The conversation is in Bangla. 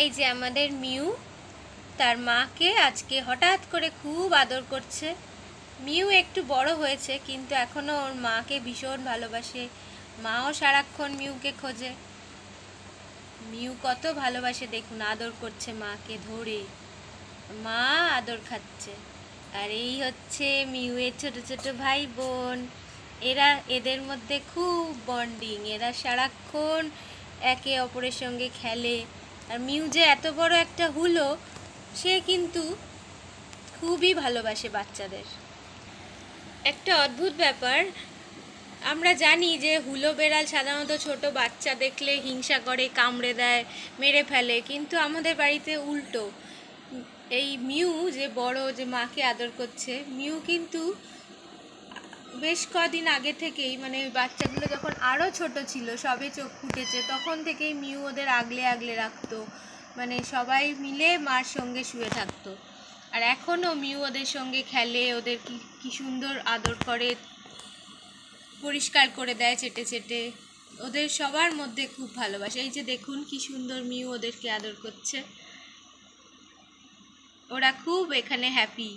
এই যে আমাদের মিউ তার মাকে আজকে হঠাৎ করে খুব আদর করছে। মিউ একটু বড় হয়েছে কিন্তু এখনো ওর মাকে ভীষণ ভালোবাসে। মাও সারাক্ষণ মিউকে খোঁজে। মিউ কত ভালোবাসে দেখুন, আদর করছে মাকে ধরে, মা আদর খাচ্ছে। আর এই হচ্ছে মিউয়ের ছোট ছোট ভাই বোন। এদের মধ্যে খুব বন্ডিং, এরা সারাক্ষণ একে অপরের সঙ্গে খেলে। আর মিউ যে এত বড় একটা হুলো, সে কিন্তু খুবই ভালোবাসে বাচ্চাদের। একটা অদ্ভুত ব্যাপার, আমরা জানি যে হুলো বেড়াল সাধারণত ছোট বাচ্চা দেখলে হিংসা করে, কামড়ে দেয়, মেরে ফেলে, কিন্তু আমাদের বাড়িতে উল্টো। এই মিউ যে বড়, যে মাকে আদর করছে, মিউ কিন্তু বেশ কদিন আগে থেকেই, মানে বাচ্চাগুলো যখন আরও ছোট ছিল, সবে চোখ ফুটেছে, তখন থেকেই মিউ ওদের আগলে আগলে রাখতো। মানে সবাই মিলে মার সঙ্গে শুয়ে থাকতো। আর এখনও মিউ ওদের সঙ্গে খেলে, ওদের কি সুন্দর আদর করে, পরিষ্কার করে দেয় চেটে চেটে। ওদের সবার মধ্যে খুব ভালোবাসে। এই যে দেখুন কি সুন্দর মিউ ওদেরকে আদর করছে। ওরা খুব এখানে হ্যাপি।